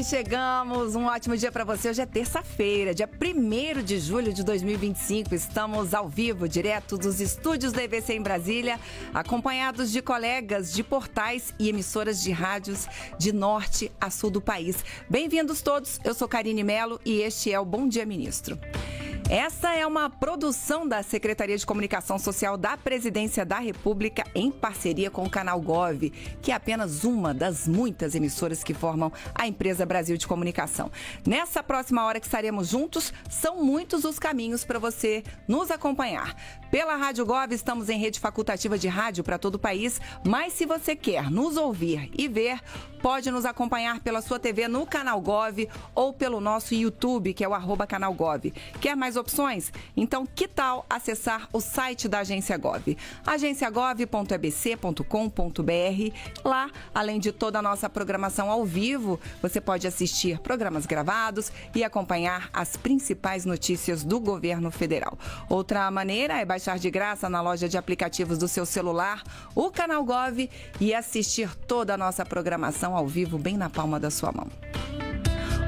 Sim, chegamos. Um ótimo dia para você. Hoje é terça-feira, dia 1º de julho de 2025. Estamos ao vivo, direto dos estúdios da EBC em Brasília, acompanhados de colegas de portais e emissoras de rádios de norte a sul do país. Bem-vindos todos. Eu sou Karine Mello e este é o Bom Dia Ministro. Essa é uma produção da Secretaria de Comunicação Social da Presidência da República em parceria com o Canal Gov, que é apenas uma das muitas emissoras que formam a empresa Brasil de Comunicação. Nessa próxima hora que estaremos juntos, são muitos os caminhos para você nos acompanhar. Pela Rádio Gov, estamos em rede facultativa de rádio para todo o país, mas se você quer nos ouvir e ver, pode nos acompanhar pela sua TV no Canal Gov ou pelo nosso YouTube, que é o @canalgov. Quer mais opções? Então, que tal acessar o site da Agência Gov? agenciagov.ebc.com.br. Lá, além de toda a nossa programação ao vivo, você pode assistir programas gravados e acompanhar as principais notícias do governo federal. Outra maneira é baixar de graça na loja de aplicativos do seu celular o Canal Gov e assistir toda a nossa programação ao vivo bem na palma da sua mão.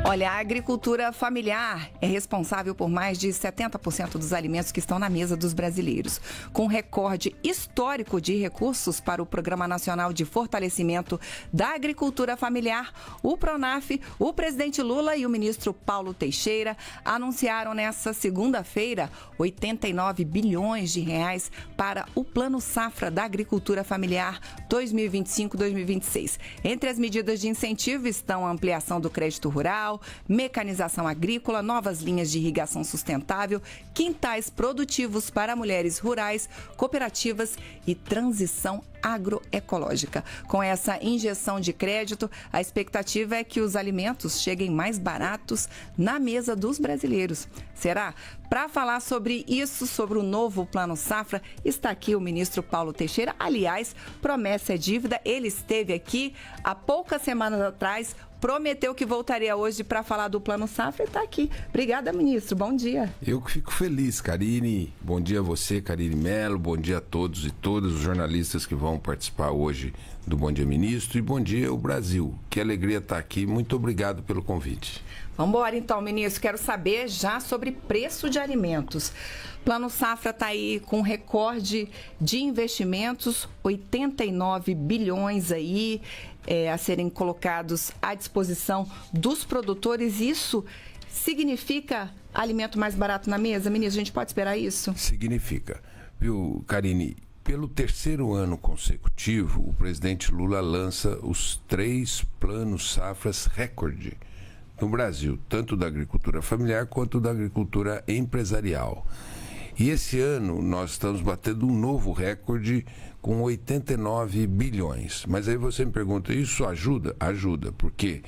Olha, a agricultura familiar é responsável por mais de 70% dos alimentos que estão na mesa dos brasileiros. Com recorde histórico de recursos para o Programa Nacional de Fortalecimento da Agricultura Familiar, o PRONAF, o presidente Lula e o ministro Paulo Teixeira anunciaram nesta segunda-feira 89 bilhões de reais para o Plano Safra da Agricultura Familiar 2025-2026. Entre as medidas de incentivo estão a ampliação do crédito rural, mecanização agrícola, novas linhas de irrigação sustentável, quintais produtivos para mulheres rurais, cooperativas e transição agroecológica. Com essa injeção de crédito, a expectativa é que os alimentos cheguem mais baratos na mesa dos brasileiros. Será? Para falar sobre isso, sobre o novo Plano Safra, está aqui o ministro Paulo Teixeira. Aliás, promessa é dívida. Ele esteve aqui há poucas semanas atrás, prometeu que voltaria hoje para falar do Plano Safra e está aqui. Obrigada, ministro. Bom dia. Eu que fico feliz, Karine. Bom dia a você, Karine Mello. Bom dia a todos e todas os jornalistas que vão participar hoje do Bom Dia Ministro. E bom dia, o Brasil. Que alegria estar aqui. Muito obrigado pelo convite. Vamos embora então, ministro. Quero saber já sobre preço de alimentos. Plano Safra está aí com recorde de investimentos, 89 bilhões aí a serem colocados à disposição dos produtores. Isso significa alimento mais barato na mesa? Ministro, a gente pode esperar isso? Significa. Viu, Karine? Pelo terceiro ano consecutivo, o presidente Lula lança os 3 planos safras recorde no Brasil, tanto da agricultura familiar quanto da agricultura empresarial. E esse ano nós estamos batendo um novo recorde com 89 bilhões. Mas aí você me pergunta, isso ajuda? Ajuda, porque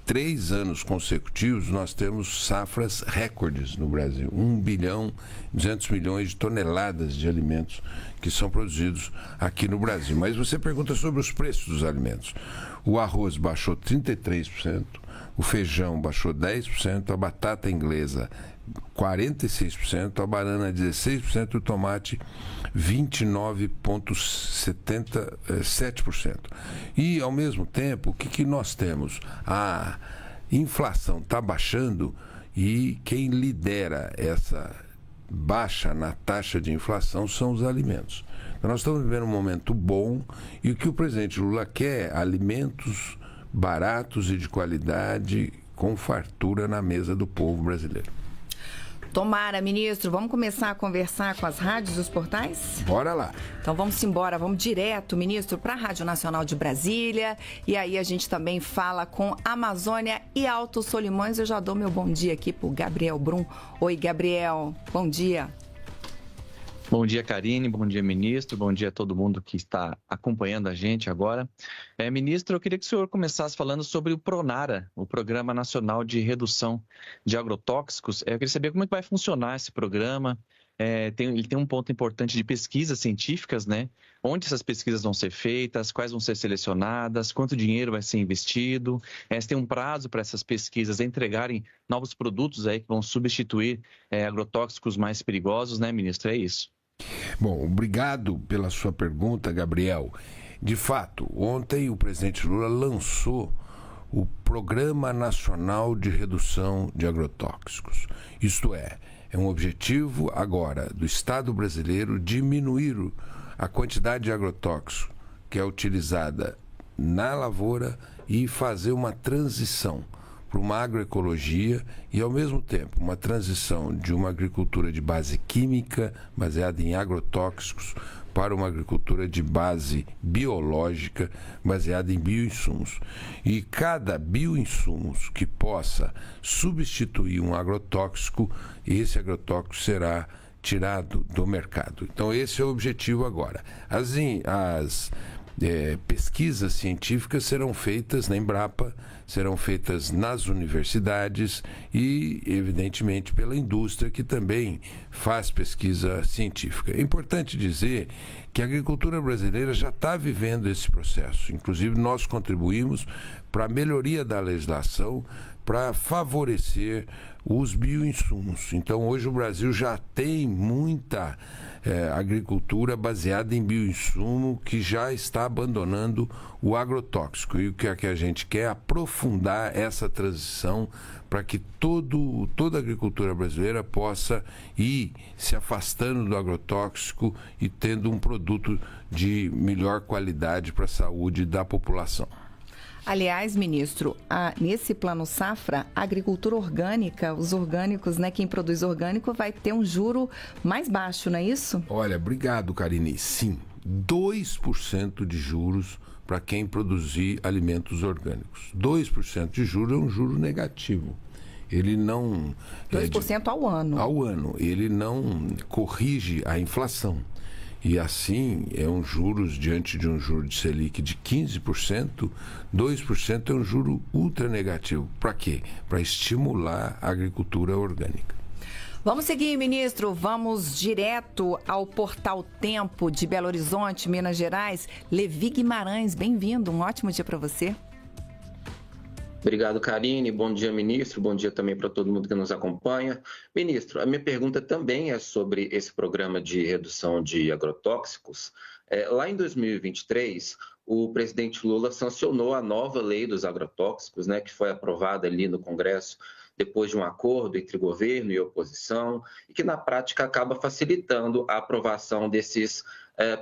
3 anos consecutivos nós temos safras recordes no Brasil. 1 bilhão, 200 milhões de toneladas de alimentos que são produzidos aqui no Brasil. Mas você pergunta sobre os preços dos alimentos. O arroz baixou 33%, o feijão baixou 10%, a batata inglesa 46%, a banana 16%, o tomate 29,77%. E, ao mesmo tempo, o que nós temos? A inflação está baixando e quem lidera essa baixa na taxa de inflação são os alimentos. Então, nós estamos vivendo um momento bom e o que o presidente Lula quer? Alimentos baratos e de qualidade com fartura na mesa do povo brasileiro. Tomara, ministro. Vamos começar a conversar com as rádios e os portais? Bora lá. Então vamos embora, vamos direto, ministro, para a Rádio Nacional de Brasília. E aí a gente também fala com Amazônia e Alto Solimões. Eu já dou meu bom dia aqui para o Gabriel Brum. Oi, Gabriel. Bom dia. Bom dia, Karine. Bom dia, ministro. Bom dia a todo mundo que está acompanhando a gente agora. Ministro, eu queria que o senhor começasse falando sobre o PRONARA, o Programa Nacional de Redução de Agrotóxicos. Eu queria saber como é que vai funcionar esse programa. Ele tem um ponto importante de pesquisas científicas, né? Onde essas pesquisas vão ser feitas, quais vão ser selecionadas, quanto dinheiro vai ser investido. Se tem um prazo para essas pesquisas entregarem novos produtos aí que vão substituir agrotóxicos mais perigosos, né, ministro? É isso. Bom, obrigado pela sua pergunta, Gabriel. De fato, ontem o presidente Lula lançou o Programa Nacional de Redução de Agrotóxicos. Isto é um objetivo agora do Estado brasileiro diminuir a quantidade de agrotóxico que é utilizada na lavoura e fazer uma transição para uma agroecologia e, ao mesmo tempo, uma transição de uma agricultura de base química, baseada em agrotóxicos, para uma agricultura de base biológica, baseada em bioinsumos. E cada bioinsumo que possa substituir um agrotóxico, esse agrotóxico será tirado do mercado. Então, esse é o objetivo agora. As pesquisas científicas serão feitas na Embrapa, serão feitas nas universidades e, evidentemente, pela indústria, que também faz pesquisa científica. É importante dizer que a agricultura brasileira já está vivendo esse processo. Inclusive, nós contribuímos para a melhoria da legislação para favorecer os bioinsumos. Então, hoje o Brasil já tem muita agricultura baseada em bioinsumo que já está abandonando o agrotóxico. E o que a gente quer é aprofundar essa transição para que toda a agricultura brasileira possa ir se afastando do agrotóxico e tendo um produto de melhor qualidade para a saúde da população. Aliás, ministro, nesse plano safra, a agricultura orgânica, os orgânicos, né, quem produz orgânico vai ter um juro mais baixo, não é isso? Olha, obrigado, Karine. Sim, 2% de juros para quem produzir alimentos orgânicos. 2% de juro é um juro negativo. Ele não... 2% ao ano. Ao ano. Ele não corrige a inflação. E assim, é um juros, diante de um juro de Selic de 15%, 2% é um juro ultra negativo. Para quê? Para estimular a agricultura orgânica. Vamos seguir, ministro. Vamos direto ao Portal Tempo de Belo Horizonte, Minas Gerais. Levi Guimarães, bem-vindo. Um ótimo dia para você. Obrigado, Karine. Bom dia, ministro. Bom dia também para todo mundo que nos acompanha. Ministro, a minha pergunta também é sobre esse programa de redução de agrotóxicos. Lá em 2023, o presidente Lula sancionou a nova lei dos agrotóxicos, né, que foi aprovada ali no Congresso depois de um acordo entre governo e oposição, e que na prática acaba facilitando a aprovação desses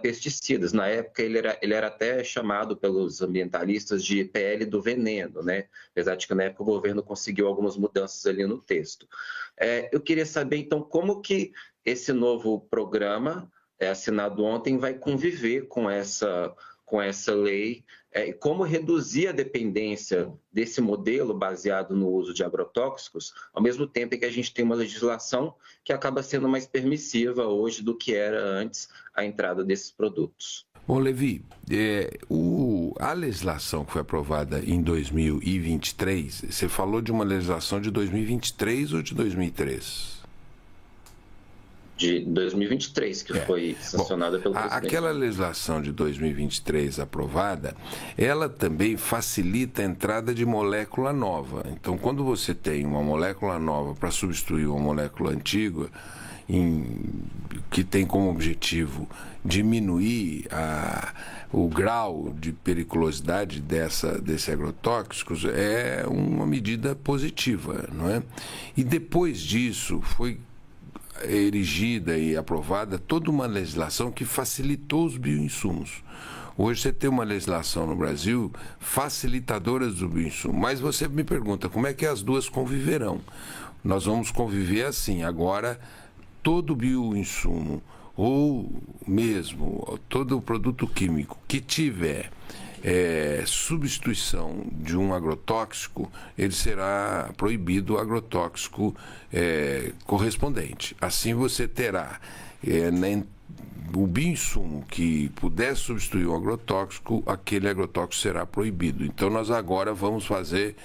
pesticidas. Na época ele era até chamado pelos ambientalistas de PL do veneno, né? Apesar de que na época o governo conseguiu algumas mudanças ali no texto. Eu queria saber então como que esse novo programa assinado ontem vai conviver com essa lei, como reduzir a dependência desse modelo baseado no uso de agrotóxicos, ao mesmo tempo que a gente tem uma legislação que acaba sendo mais permissiva hoje do que era antes a entrada desses produtos. Bom, Levi, a legislação que foi aprovada em 2023, você falou de uma legislação de 2023 ou de 2003? De 2023, que foi sancionada pelo presidente. Aquela legislação de 2023 aprovada, ela também facilita a entrada de molécula nova. Então, quando você tem uma molécula nova para substituir uma molécula antiga, que tem como objetivo diminuir o grau de periculosidade desses agrotóxicos, é uma medida positiva, não é? E depois disso foi erigida e aprovada toda uma legislação que facilitou os bioinsumos. Hoje você tem uma legislação no Brasil facilitadora do bioinsumo, mas você me pergunta como é que as duas conviverão. Nós vamos conviver assim. Agora, todo bioinsumo ou mesmo todo produto químico que tiver substituição de um agrotóxico, ele será proibido o agrotóxico correspondente. Assim você terá o bioinsumo que puder substituir o agrotóxico, aquele agrotóxico será proibido. Então nós agora vamos fazer,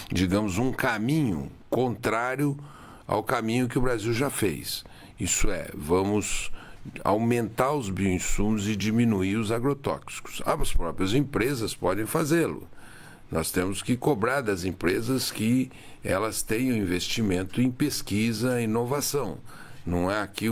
digamos, um caminho contrário ao caminho que o Brasil já fez. Isso é, vamos aumentar os bioinsumos e diminuir os agrotóxicos. As próprias empresas podem fazê-lo. Nós temos que cobrar das empresas que elas tenham investimento em pesquisa e inovação. Não é aqui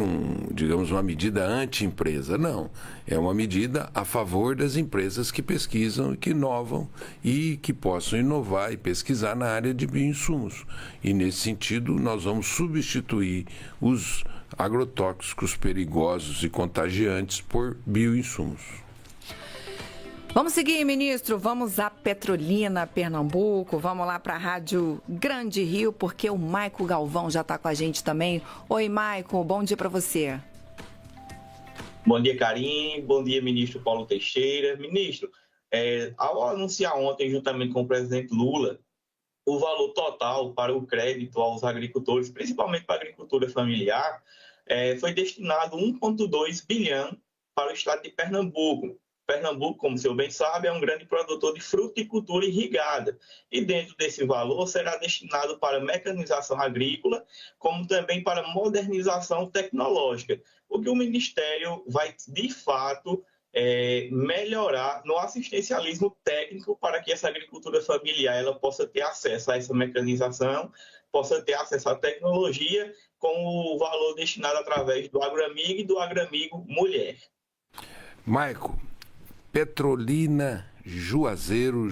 digamos, uma medida anti-empresa, não. É uma medida a favor das empresas que pesquisam e que inovam e que possam inovar e pesquisar na área de bioinsumos. E, nesse sentido, nós vamos substituir os agrotóxicos perigosos e contagiantes por bioinsumos. Vamos seguir, ministro. Vamos a Petrolina, Pernambuco. Vamos lá para a Rádio Grande Rio, porque o Maico Galvão já está com a gente também. Oi, Maico. Bom dia para você. Bom dia, Karine. Bom dia, ministro Paulo Teixeira. Ministro, ao anunciar ontem, juntamente com o presidente Lula, o valor total para o crédito aos agricultores, principalmente para a agricultura familiar, foi destinado 1,2 bilhão para o estado de Pernambuco. Pernambuco, como o senhor bem sabe, é um grande produtor de fruticultura irrigada. E dentro desse valor será destinado para mecanização agrícola, como também para modernização tecnológica. O que o Ministério vai, de fato, melhorar no assistencialismo técnico para que essa agricultura familiar ela possa ter acesso a essa mecanização, possa ter acesso à tecnologia, com o valor destinado através do Agroamigo e do Agroamigo Mulher. Maico, Petrolina, Juazeiro,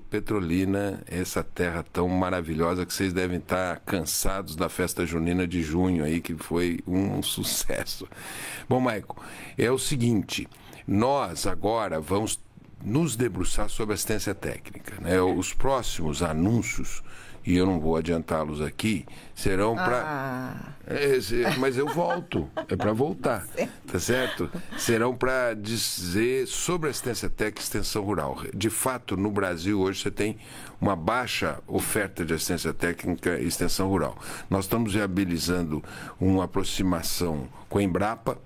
Petrolina, essa terra tão maravilhosa que vocês devem estar cansados da festa junina de junho aí, que foi um sucesso. Bom, Maico, é o seguinte, nós agora vamos nos debruçar sobre assistência técnica, né? Os próximos anúncios, e eu não vou adiantá-los aqui, serão para... mas eu volto, é para voltar, tá certo? Serão para dizer sobre assistência técnica e extensão rural. De fato, no Brasil hoje você tem uma baixa oferta de assistência técnica e extensão rural. Nós estamos viabilizando uma aproximação com a Embrapa.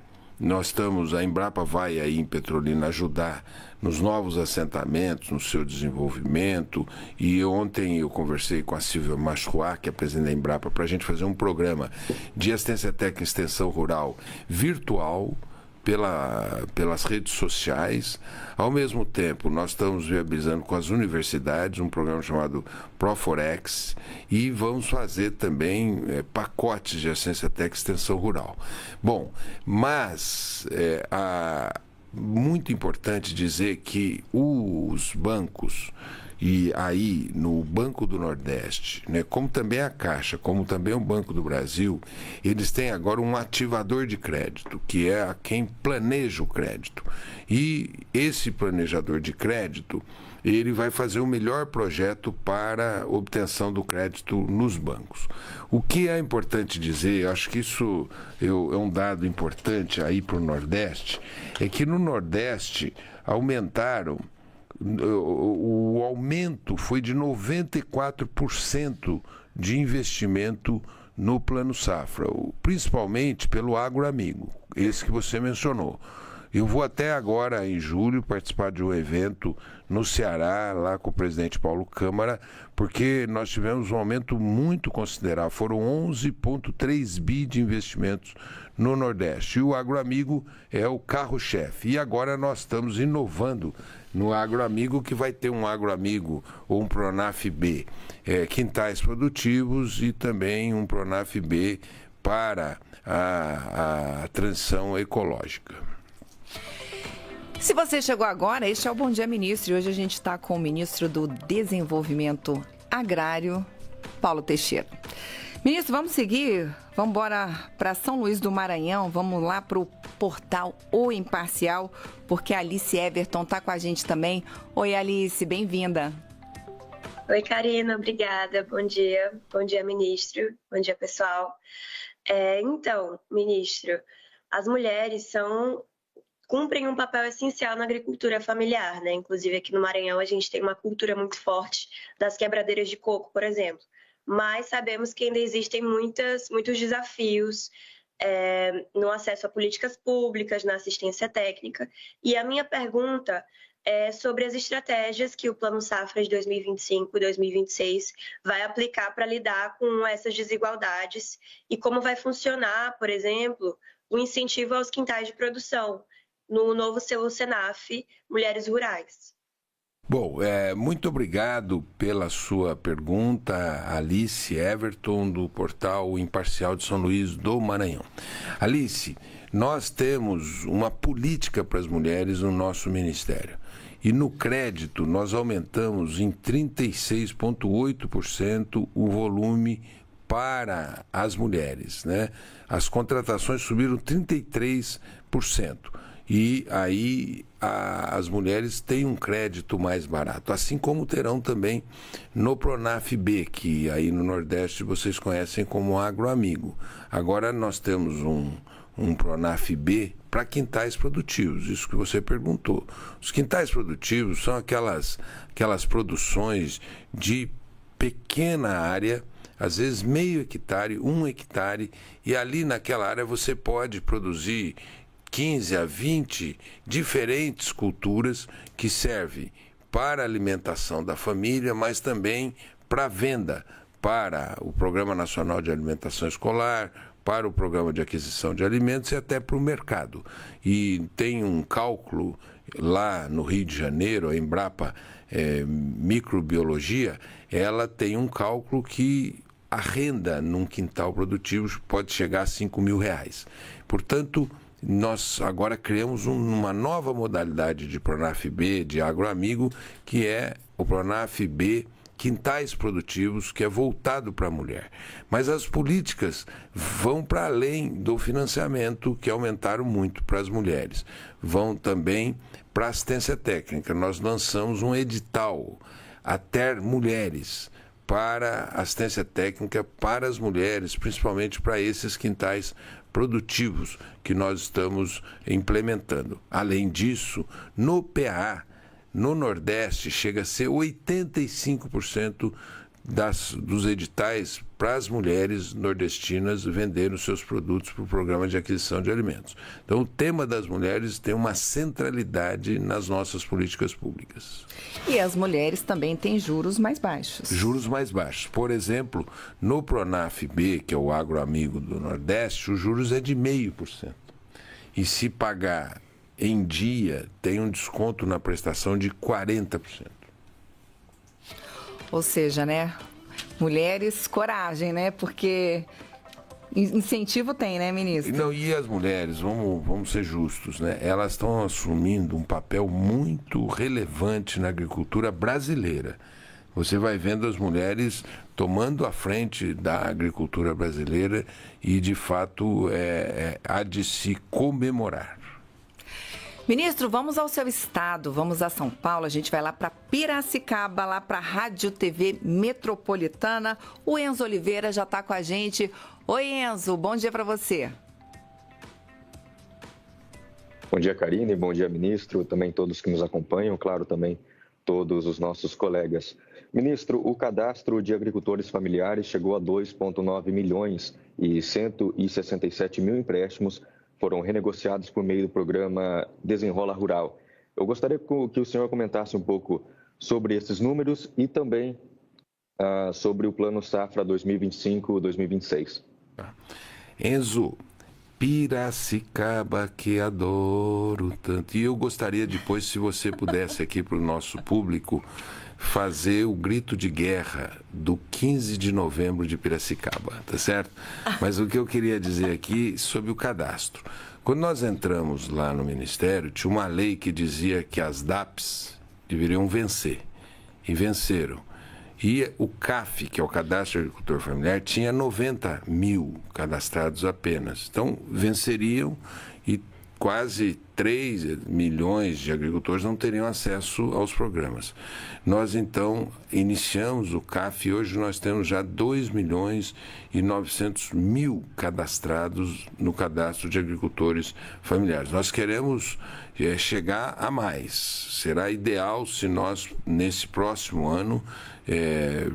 A Embrapa vai aí em Petrolina ajudar nos novos assentamentos, no seu desenvolvimento, e ontem eu conversei com a Silvia Machuá, que é a presidente da Embrapa, para a gente fazer um programa de assistência técnica e extensão rural virtual, pelas redes sociais. Ao mesmo tempo, nós estamos viabilizando com as universidades um programa chamado Proforex e vamos fazer também pacotes de assistência técnica e extensão rural. Bom, mas muito importante dizer que os bancos, e aí no Banco do Nordeste, né, como também a Caixa, como também o Banco do Brasil, eles têm agora um ativador de crédito, que é quem planeja o crédito. E esse planejador de crédito, ele vai fazer o melhor projeto para obtenção do crédito nos bancos. O que é importante dizer, eu acho que isso é um dado importante aí para o Nordeste, é que no Nordeste aumentaram, o aumento foi de 94% de investimento no Plano Safra, principalmente pelo Agroamigo, esse que você mencionou. Eu vou até agora, em julho, participar de um evento no Ceará, lá com o presidente Paulo Câmara, porque nós tivemos um aumento muito considerável. Foram 11,3 bi de investimentos no Nordeste. E o Agroamigo é o carro-chefe. E agora nós estamos inovando no Agroamigo, que vai ter um Agroamigo ou um Pronaf B, quintais produtivos, e também um Pronaf B para a transição ecológica. Se você chegou agora, este é o Bom Dia Ministro, e hoje a gente está com o ministro do Desenvolvimento Agrário, Paulo Teixeira. Ministro, vamos seguir? Vamos embora para São Luís do Maranhão, vamos lá para o portal O Imparcial, porque a Alice Everton está com a gente também. Oi, Alice, bem-vinda. Oi, Karina, obrigada. Bom dia, ministro. Bom dia, pessoal. Então, ministro, as mulheres cumprem um papel essencial na agricultura familiar, né? Inclusive aqui no Maranhão a gente tem uma cultura muito forte das quebradeiras de coco, por exemplo. Mas sabemos que ainda existem muitos desafios no acesso a políticas públicas, na assistência técnica. E a minha pergunta é sobre as estratégias que o Plano Safra de 2025 e 2026 vai aplicar para lidar com essas desigualdades e como vai funcionar, por exemplo, o incentivo aos quintais de produção no novo selo Senaf Mulheres Rurais. Bom, muito obrigado pela sua pergunta, Alice Everton, do portal Imparcial de São Luís do Maranhão. Alice, nós temos uma política para as mulheres no nosso ministério. E no crédito, nós aumentamos em 36,8% o volume para as mulheres, né? As contratações subiram 33%. E aí as mulheres têm um crédito mais barato, assim como terão também no Pronaf B, que aí no Nordeste vocês conhecem como Agroamigo. Agora nós temos um Pronaf B para quintais produtivos, isso que você perguntou. Os quintais produtivos são aquelas produções de pequena área, às vezes meio hectare, 1 hectare, e ali naquela área você pode produzir 15 a 20 diferentes culturas que servem para a alimentação da família, mas também para venda, para o Programa Nacional de Alimentação Escolar, para o Programa de Aquisição de Alimentos e até para o mercado. E tem um cálculo lá no Rio de Janeiro, a Embrapa Microbiologia, ela tem um cálculo que a renda num quintal produtivo pode chegar a R$5.000. Portanto, nós agora criamos uma nova modalidade de Pronaf B, de Agroamigo, que é o Pronaf B Quintais Produtivos, que é voltado para a mulher. Mas as políticas vão para além do financiamento, que aumentaram muito para as mulheres. Vão também para assistência técnica. Nós lançamos um edital, Até Mulheres, para assistência técnica para as mulheres, principalmente para esses quintais produtivos que nós estamos implementando. Além disso, no PA, no Nordeste, chega a ser 85% dos editais para as mulheres nordestinas venderem os seus produtos para o Programa de Aquisição de Alimentos. Então, o tema das mulheres tem uma centralidade nas nossas políticas públicas. E as mulheres também têm juros mais baixos. Juros mais baixos. Por exemplo, no Pronaf B, que é o Agroamigo do Nordeste, os juros é de 0,5%. E se pagar em dia, tem um desconto na prestação de 40%. Ou seja, né? Mulheres, coragem, né? Porque incentivo tem, né, ministro? Não, e as mulheres, vamos ser justos, né? Elas estão assumindo um papel muito relevante na agricultura brasileira. Você vai vendo as mulheres tomando a frente da agricultura brasileira e, de fato, há de se comemorar. Ministro, vamos ao seu estado, vamos a São Paulo, a gente vai lá para Piracicaba, lá para a Rádio TV Metropolitana. O Enzo Oliveira já está com a gente. Oi, Enzo, bom dia para você. Bom dia, Karine, bom dia, ministro, também todos que nos acompanham, claro, também todos os nossos colegas. Ministro, o cadastro de agricultores familiares chegou a 2,9 milhões e 167 mil empréstimos foram renegociados por meio do programa Desenrola Rural. Eu gostaria que o senhor comentasse um pouco sobre esses números e também sobre o Plano Safra 2025-2026. Enzo, Piracicaba que adoro tanto. E eu gostaria depois, se você pudesse aqui para o nosso público, fazer o grito de guerra do 15 de novembro de Piracicaba, tá certo? Mas o que eu queria dizer aqui sobre o cadastro. Quando nós entramos lá no Ministério, tinha uma lei que dizia que as DAPs deveriam vencer. E venceram. E o CAF, que é o Cadastro de Agricultor Familiar, tinha 90 mil cadastrados apenas. Então, venceriam e quase 3 milhões de agricultores não teriam acesso aos programas. Nós, então, iniciamos o CAF e hoje nós temos já 2 milhões e 900 mil cadastrados no Cadastro de Agricultores Familiares. Nós queremos chegar a mais. Será ideal se nós, nesse próximo ano,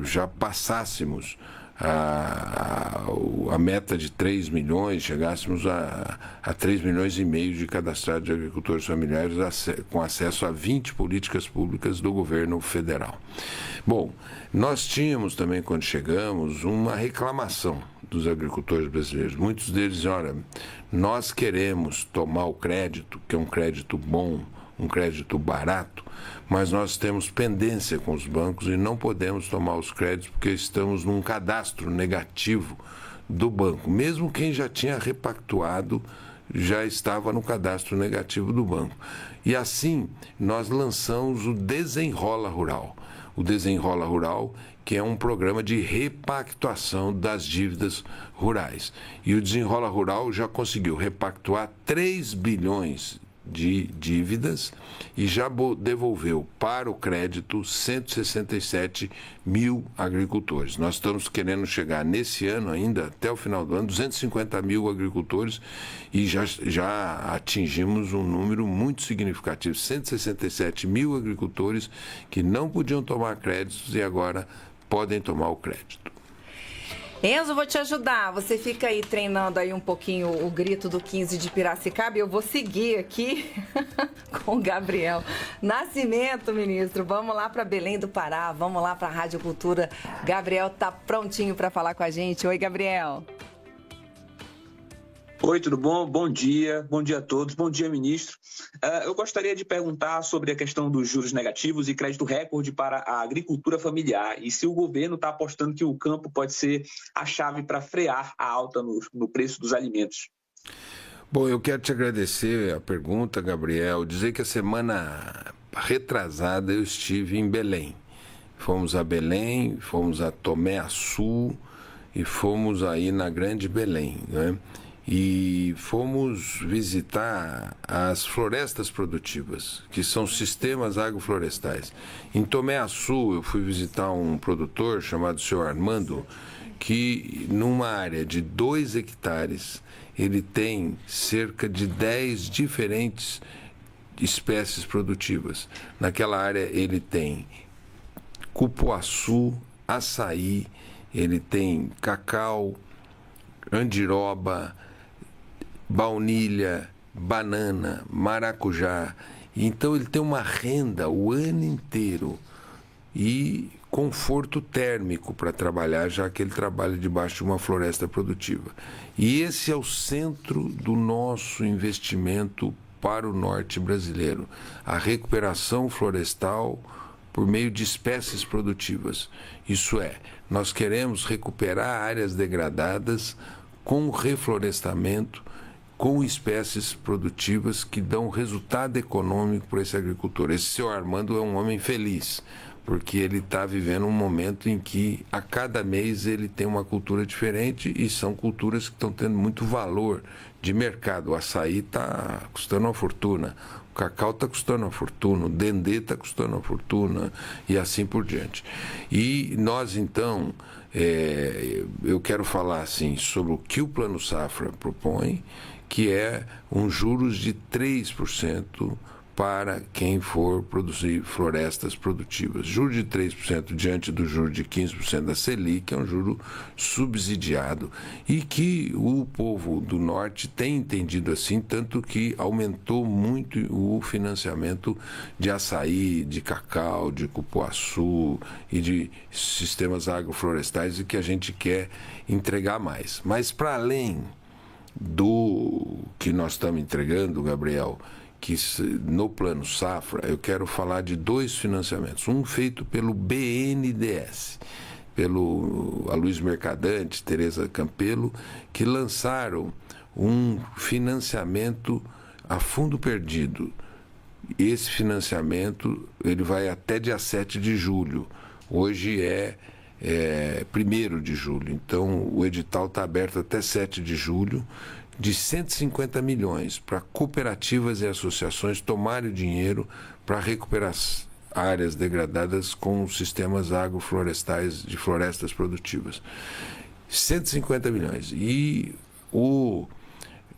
já passássemos a meta de 3 milhões, chegássemos a 3 milhões e meio de cadastrados de agricultores familiares com acesso a 20 políticas públicas do governo federal. Bom, nós tínhamos também, quando chegamos, uma reclamação dos agricultores brasileiros. Muitos deles diziam, olha, nós queremos tomar o crédito, que é um crédito bom, um crédito barato, mas nós temos pendência com os bancos e não podemos tomar os créditos porque estamos num cadastro negativo do banco. Mesmo quem já tinha repactuado já estava no cadastro negativo do banco. E assim, nós lançamos o Desenrola Rural. O Desenrola Rural, que é um programa de repactuação das dívidas rurais. E o Desenrola Rural já conseguiu repactuar 3 bilhões de dívidas e já devolveu para o crédito 167 mil agricultores. Nós estamos querendo chegar nesse ano ainda, até o final do ano, 250 mil agricultores e já atingimos um número muito significativo, 167 mil agricultores que não podiam tomar créditos e agora podem tomar o crédito. Enzo, vou te ajudar. Você fica aí treinando aí um pouquinho o grito do 15 de Piracicaba e eu vou seguir aqui com o Gabriel Nascimento, ministro. Vamos lá para Belém do Pará, vamos lá para a Rádio Cultura. Gabriel tá prontinho para falar com a gente. Oi, Gabriel. Oi, tudo bom? Bom dia a todos, bom dia, ministro. Eu gostaria de perguntar sobre a questão dos juros negativos e crédito recorde para a agricultura familiar e se o governo está apostando que o campo pode ser a chave para frear a alta no preço dos alimentos. Bom, eu quero te agradecer a pergunta, Gabriel, dizer que a semana retrasada eu estive em Belém. Fomos a Belém, fomos a Tomé Açu e fomos aí na Grande Belém, né? E fomos visitar as florestas produtivas, que são sistemas agroflorestais. Em Tomé Açu, eu fui visitar um produtor chamado Sr. Armando, que numa área de 2 hectares, ele tem cerca de 10 diferentes espécies produtivas. Naquela área ele tem cupuaçu, açaí, ele tem cacau, andiroba, baunilha, banana, maracujá. Então ele tem uma renda o ano inteiro e conforto térmico para trabalhar, já que ele trabalha debaixo de uma floresta produtiva. E esse é o centro do nosso investimento para o norte brasileiro, a recuperação florestal por meio de espécies produtivas. Isso é, nós queremos recuperar áreas degradadas com reflorestamento, com espécies produtivas que dão resultado econômico para esse agricultor. Esse seu Armando é um homem feliz, porque ele está vivendo um momento em que a cada mês ele tem uma cultura diferente e são culturas que estão tendo muito valor de mercado. O açaí está custando uma fortuna, o cacau está custando uma fortuna, o dendê está custando uma fortuna e assim por diante. E nós, então, eu quero falar assim, sobre o que o Plano Safra propõe, que é um juros de 3% para quem for produzir florestas produtivas. Juro de 3% diante do juro de 15% da Selic, que é um juro subsidiado e que o povo do Norte tem entendido assim, tanto que aumentou muito o financiamento de açaí, de cacau, de cupuaçu e de sistemas agroflorestais e que a gente quer entregar mais. Mas para além do que nós estamos entregando, Gabriel, que no Plano Safra, eu quero falar de 2 financiamentos. Um feito pelo BNDES, pelo Aloysio Mercadante, Tereza Campelo, que lançaram um financiamento a fundo perdido. Esse financiamento ele vai até dia 7 de julho. Hoje é 1º de julho, então o edital está aberto até 7 de julho, de 150 milhões para cooperativas e associações tomarem o dinheiro para recuperar áreas degradadas com sistemas agroflorestais de florestas produtivas. 150 milhões. E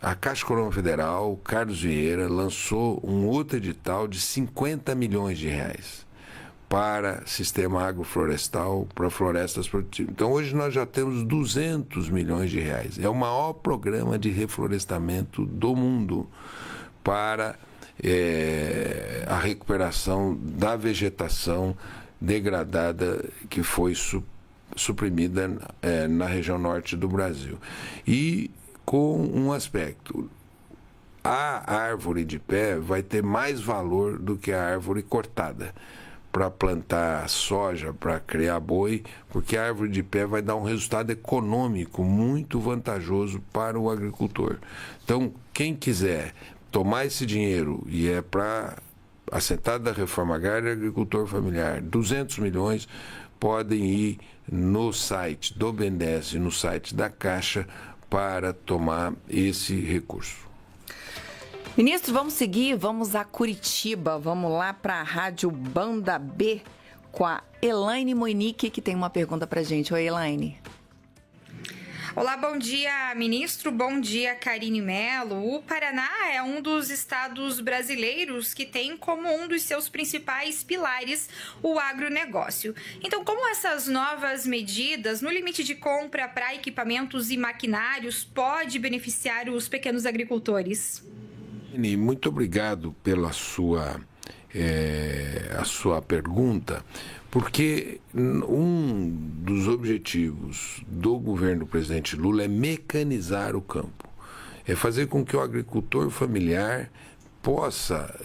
a Caixa Econômica Federal, Carlos Vieira, lançou um outro edital de 50 milhões de reais para sistema agroflorestal, para florestas produtivas. Então, hoje nós já temos 200 milhões de reais. É o maior programa de reflorestamento do mundo para a recuperação da vegetação degradada que foi suprimida na região norte do Brasil. E com um aspecto, a árvore de pé vai ter mais valor do que a árvore cortada para plantar soja, para criar boi, porque a árvore de pé vai dar um resultado econômico muito vantajoso para o agricultor. Então, quem quiser tomar esse dinheiro, e é para assentado da reforma agrária e agricultor familiar, 200 milhões, podem ir no site do BNDES e no site da Caixa para tomar esse recurso. Ministro, vamos seguir, vamos a Curitiba, vamos lá para a Rádio Banda B com a Elaine Moinique, que tem uma pergunta para a gente. Oi, Elaine. Olá, bom dia, ministro. Bom dia, Karine Mello. O Paraná é um dos estados brasileiros que tem como um dos seus principais pilares o agronegócio. Então, como essas novas medidas no limite de compra para equipamentos e maquinários pode beneficiar os pequenos agricultores? Muito obrigado pela a sua pergunta, porque um dos objetivos do governo do presidente Lula é mecanizar o campo, é fazer com que o agricultor familiar possa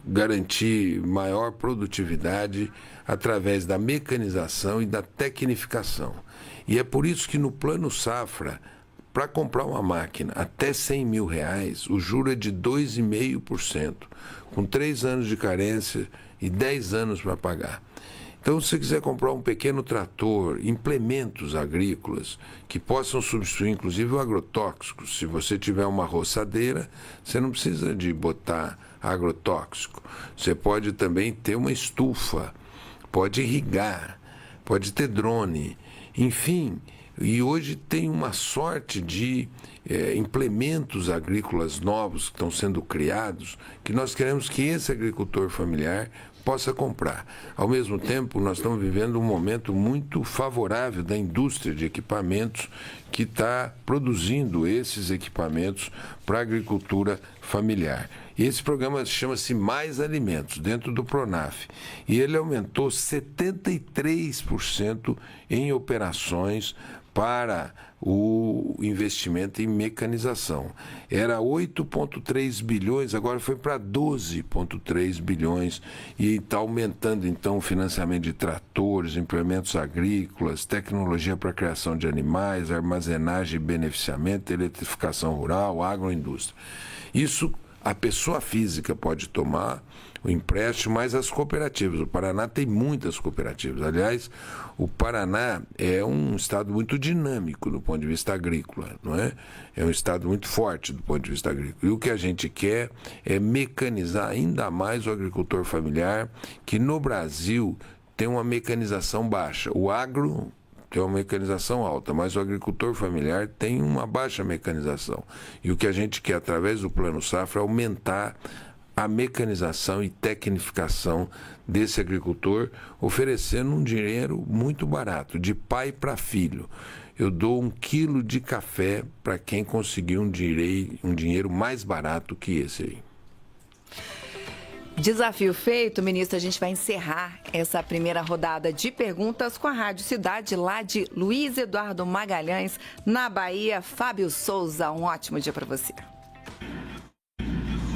garantir maior produtividade através da mecanização e da tecnificação. E é por isso que no Plano Safra, para comprar uma máquina até R$100 mil, o juro é de 2,5%, com 3 anos de carência e 10 anos para pagar. Então, se você quiser comprar um pequeno trator, implementos agrícolas que possam substituir, inclusive, o agrotóxico. Se você tiver uma roçadeira, você não precisa de botar agrotóxico. Você pode também ter uma estufa, pode irrigar, pode ter drone, enfim. E hoje tem uma sorte de implementos agrícolas novos que estão sendo criados, que nós queremos que esse agricultor familiar possa comprar. Ao mesmo tempo, nós estamos vivendo um momento muito favorável da indústria de equipamentos que está produzindo esses equipamentos para a agricultura familiar. E esse programa chama-se Mais Alimentos, dentro do Pronaf. E ele aumentou 73% em operações para o investimento em mecanização. Era 8,3 bilhões, agora foi para 12,3 bilhões e está aumentando então o financiamento de tratores, implementos agrícolas, tecnologia para a criação de animais, armazenagem e beneficiamento, eletrificação rural, agroindústria. Isso a pessoa física pode tomar o empréstimo, mas as cooperativas. O Paraná tem muitas cooperativas. Aliás, o Paraná é um estado muito dinâmico do ponto de vista agrícola, não é? É um estado muito forte do ponto de vista agrícola. E o que a gente quer é mecanizar ainda mais o agricultor familiar, que no Brasil tem uma mecanização baixa. O agro tem uma mecanização alta, mas o agricultor familiar tem uma baixa mecanização. E o que a gente quer, através do Plano Safra, é aumentar a mecanização e tecnificação desse agricultor, oferecendo um dinheiro muito barato, de pai para filho. Eu dou 1 quilo de café para quem conseguir um dinheiro mais barato que esse aí. Desafio feito, ministro. A gente vai encerrar essa primeira rodada de perguntas com a Rádio Cidade, lá de Luiz Eduardo Magalhães, na Bahia. Fábio Souza, um ótimo dia para você.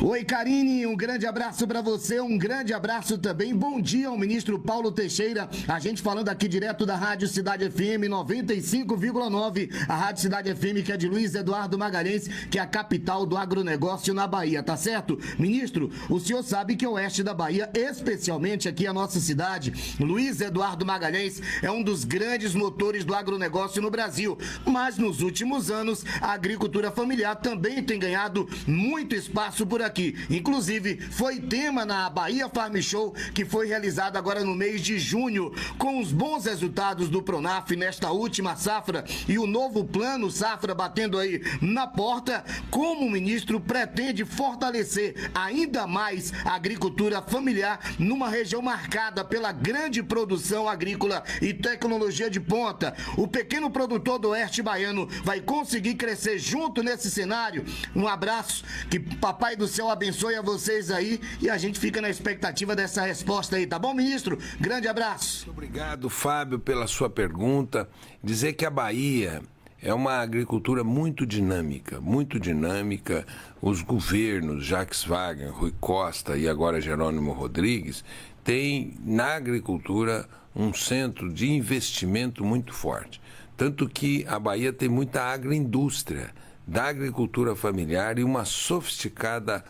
Oi, Karine, um grande abraço para você, um grande abraço também. Bom dia ao ministro Paulo Teixeira, a gente falando aqui direto da Rádio Cidade FM 95,9, a Rádio Cidade FM que é de Luiz Eduardo Magalhães, que é a capital do agronegócio na Bahia, tá certo? Ministro, o senhor sabe que o oeste da Bahia, especialmente aqui a nossa cidade, Luiz Eduardo Magalhães, é um dos grandes motores do agronegócio no Brasil, mas nos últimos anos a agricultura familiar também tem ganhado muito espaço por aqui. Inclusive, foi tema na Bahia Farm Show, que foi realizado agora no mês de junho, com os bons resultados do Pronaf nesta última safra e o novo Plano Safra batendo aí na porta. Como o ministro pretende fortalecer ainda mais a agricultura familiar numa região marcada pela grande produção agrícola e tecnologia de ponta? O pequeno produtor do oeste baiano vai conseguir crescer junto nesse cenário? Um abraço, que papai do céu abençoe a vocês aí e a gente fica na expectativa dessa resposta aí, tá bom, ministro? Grande abraço. Muito obrigado, Fábio, pela sua pergunta. Dizer que a Bahia é uma agricultura muito dinâmica, muito dinâmica. Os governos, Jacques Wagner, Rui Costa e agora Jerônimo Rodrigues, têm na agricultura um centro de investimento muito forte. Tanto que a Bahia tem muita agroindústria da agricultura familiar e uma sofisticada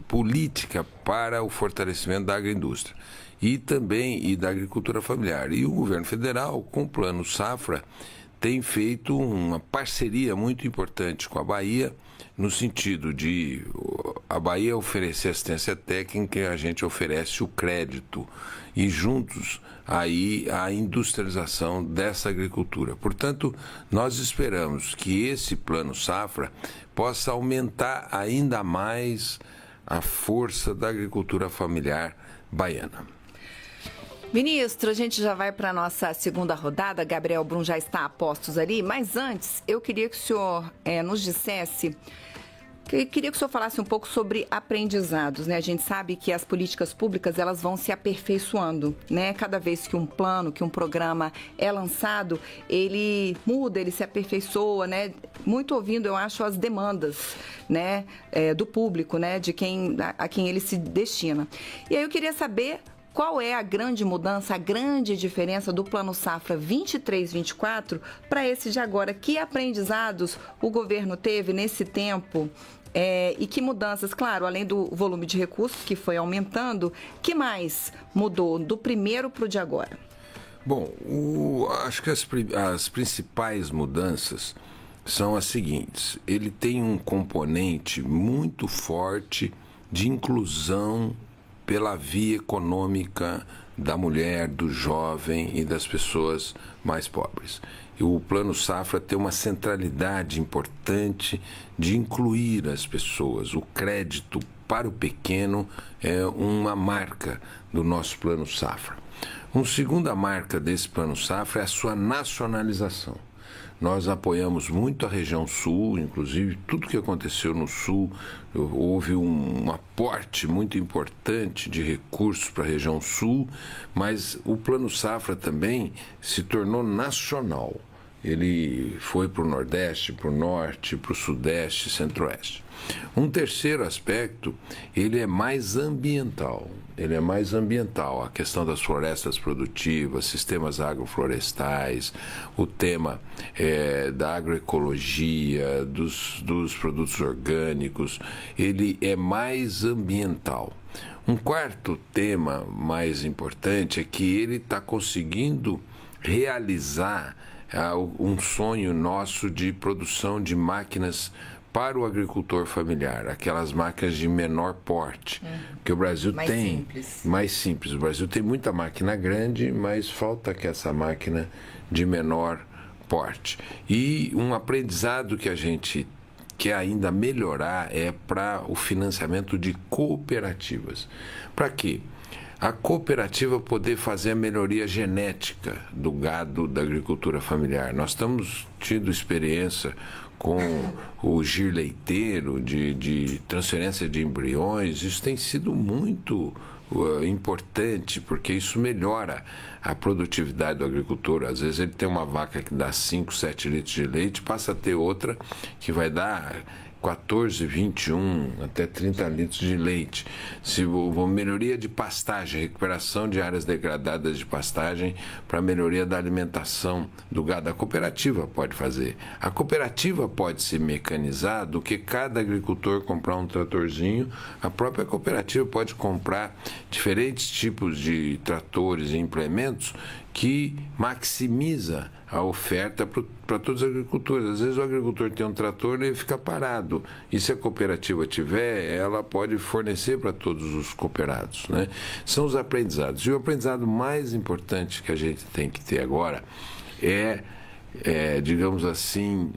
política para o fortalecimento da agroindústria e também da agricultura familiar. E o governo federal, com o Plano Safra, tem feito uma parceria muito importante com a Bahia, no sentido de a Bahia oferecer assistência técnica e a gente oferece o crédito, e juntos aí a industrialização dessa agricultura. Portanto, nós esperamos que esse Plano Safra possa aumentar ainda mais a força da agricultura familiar baiana. Ministro, a gente já vai para a nossa segunda rodada. Gabriel Brum já está a postos ali, mas antes eu queria que o senhor nos dissesse... Queria que o senhor falasse um pouco sobre aprendizados, né? A gente sabe que as políticas públicas, elas vão se aperfeiçoando, né? Cada vez que um plano, que um programa é lançado, ele muda, ele se aperfeiçoa, né? Muito ouvindo, eu acho, as demandas, né? Do público, né? A quem ele se destina. E aí eu queria saber... Qual é a grande mudança, a grande diferença do Plano Safra 23-24 para esse de agora? Que aprendizados o governo teve nesse tempo e que mudanças, claro, além do volume de recursos que foi aumentando, que mais mudou do primeiro para o de agora? Bom, acho que as principais mudanças são as seguintes. Ele tem um componente muito forte de inclusão pela via econômica da mulher, do jovem e das pessoas mais pobres. E o Plano Safra tem uma centralidade importante de incluir as pessoas. O crédito para o pequeno é uma marca do nosso Plano Safra. Uma segunda marca desse Plano Safra é a sua nacionalização. Nós apoiamos muito a região sul, inclusive tudo que aconteceu no sul, houve um aporte muito importante de recursos para a região sul, mas o Plano Safra também se tornou nacional. Ele foi para o Nordeste, para o Norte, para o Sudeste, Centro-Oeste. Um terceiro aspecto, ele é mais ambiental. A questão das florestas produtivas, sistemas agroflorestais, o tema da agroecologia, dos produtos orgânicos, ele é mais ambiental. Um quarto tema mais importante é que ele está conseguindo realizar um sonho nosso de produção de máquinas para o agricultor familiar, aquelas máquinas de menor porte, que o Brasil tem mais simples. O Brasil tem muita máquina grande, mas falta que essa máquina de menor porte. E um aprendizado que a gente quer ainda melhorar é para o financiamento de cooperativas. Para quê? A cooperativa poder fazer a melhoria genética do gado da agricultura familiar. Nós estamos tendo experiência com o gir leiteiro, de transferência de embriões. Isso tem sido muito importante, porque isso melhora a produtividade do agricultor. Às vezes ele tem uma vaca que dá 5, 7 litros de leite, passa a ter outra que vai dar 14, 21, até 30 litros de leite. Se a melhoria de pastagem, recuperação de áreas degradadas de pastagem para melhoria da alimentação do gado, a cooperativa pode fazer. A cooperativa pode se mecanizar do que cada agricultor comprar um tratorzinho. A própria cooperativa pode comprar diferentes tipos de tratores e implementos que maximiza a oferta para todos os agricultores. Às vezes o agricultor tem um trator e ele fica parado. E se a cooperativa tiver, ela pode fornecer para todos os cooperados, né? São os aprendizados. E o aprendizado mais importante que a gente tem que ter agora digamos assim,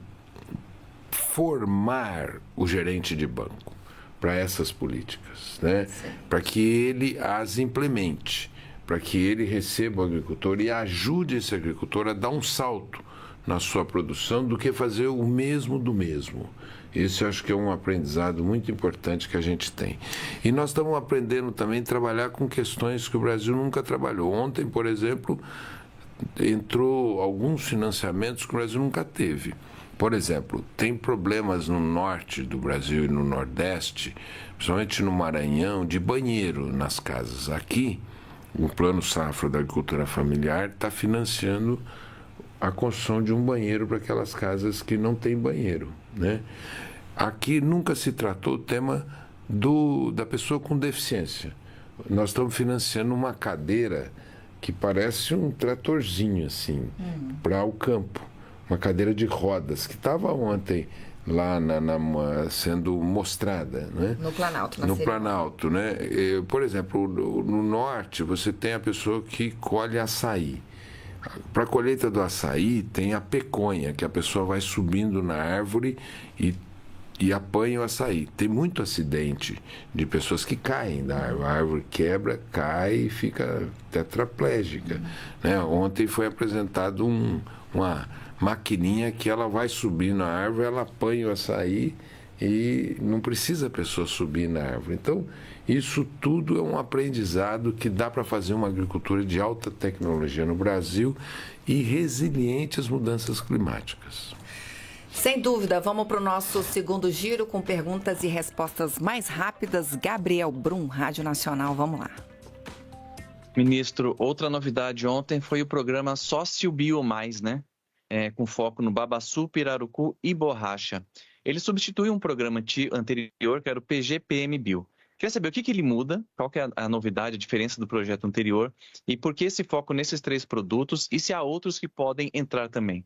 formar o gerente de banco para essas políticas, né? Para que ele as implemente, para que ele receba o agricultor e ajude esse agricultor a dar um salto na sua produção do que fazer o mesmo do mesmo. Esse eu acho que é um aprendizado muito importante que a gente tem. E nós estamos aprendendo também a trabalhar com questões que o Brasil nunca trabalhou. Ontem, por exemplo, entrou alguns financiamentos que o Brasil nunca teve. Por exemplo, tem problemas no norte do Brasil e no nordeste, principalmente no Maranhão, de banheiro nas casas. Aqui, o Plano Safra da Agricultura Familiar está financiando a construção de um banheiro para aquelas casas que não têm banheiro, né? Aqui nunca se tratou o tema da pessoa com deficiência. Nós estamos financiando uma cadeira que parece um tratorzinho, assim, para o campo. Uma cadeira de rodas, que estava ontem lá sendo mostrada, né? No Planalto, no Planalto, né? Por exemplo, no norte, você tem a pessoa que colhe açaí. Para a colheita do açaí, tem a peconha, que a pessoa vai subindo na árvore e apanha o açaí. Tem muito acidente de pessoas que caem da árvore. A árvore quebra, cai e fica tetraplégica, né? Ontem foi apresentado uma maquininha que ela vai subir na árvore, ela apanha o açaí e não precisa a pessoa subir na árvore. Então, isso tudo é um aprendizado que dá para fazer uma agricultura de alta tecnologia no Brasil e resiliente às mudanças climáticas. Sem dúvida, vamos para o nosso segundo giro com perguntas e respostas mais rápidas. Gabriel Brum, Rádio Nacional, vamos lá. Ministro, outra novidade ontem foi o programa Sócio Bio Mais, né? Com foco no babaçu, pirarucu e borracha. Ele substitui um programa anterior, que era o PGPM Bio. Queria saber o que ele muda, qual que é a novidade, a diferença do projeto anterior e por que esse foco nesses 3 produtos e se há outros que podem entrar também.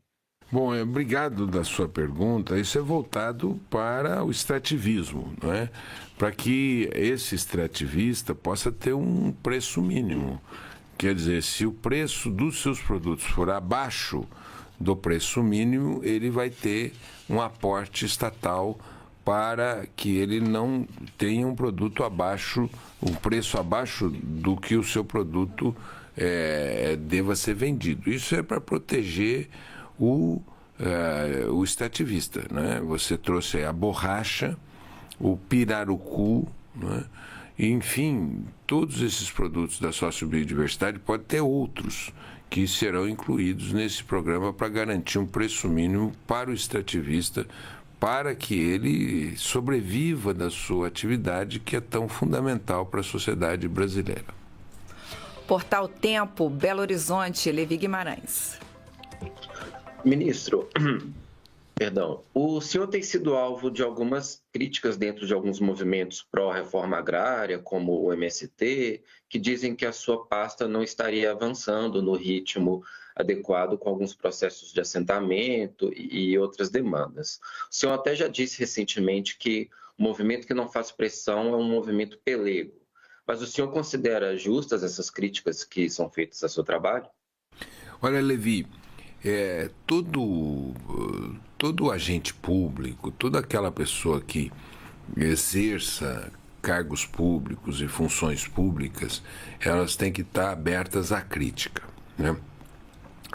Bom, obrigado da sua pergunta. Isso é voltado para o extrativismo, não é? Para que esse extrativista possa ter um preço mínimo. Quer dizer, se o preço dos seus produtos for abaixo do preço mínimo, ele vai ter um aporte estatal para que ele não tenha um produto abaixo, um preço abaixo do que o seu produto deva ser vendido. Isso é para proteger o extrativista, né? Você trouxe aí a borracha, o pirarucu, né? Enfim, todos esses produtos da sociobiodiversidade pode ter outros que serão incluídos nesse programa para garantir um preço mínimo para o extrativista, para que ele sobreviva da sua atividade que é tão fundamental para a sociedade brasileira. Portal Tempo, Belo Horizonte, Levi Guimarães. Ministro, o senhor tem sido alvo de algumas críticas dentro de alguns movimentos pró-reforma agrária, como o MST, que dizem que a sua pasta não estaria avançando no ritmo adequado com alguns processos de assentamento e outras demandas. O senhor até já disse recentemente que o movimento que não faz pressão é um movimento pelego. Mas o senhor considera justas essas críticas que são feitas ao seu trabalho? Olha, Levi, todo agente público, toda aquela pessoa que exerça cargos públicos e funções públicas, elas têm que estar abertas à crítica, né?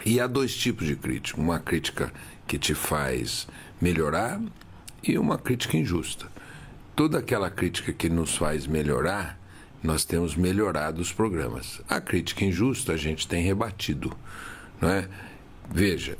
E há 2 tipos de crítica. Uma crítica que te faz melhorar e uma crítica injusta. Toda aquela crítica que nos faz melhorar, nós temos melhorado os programas. A crítica injusta a gente tem rebatido, não é? Veja,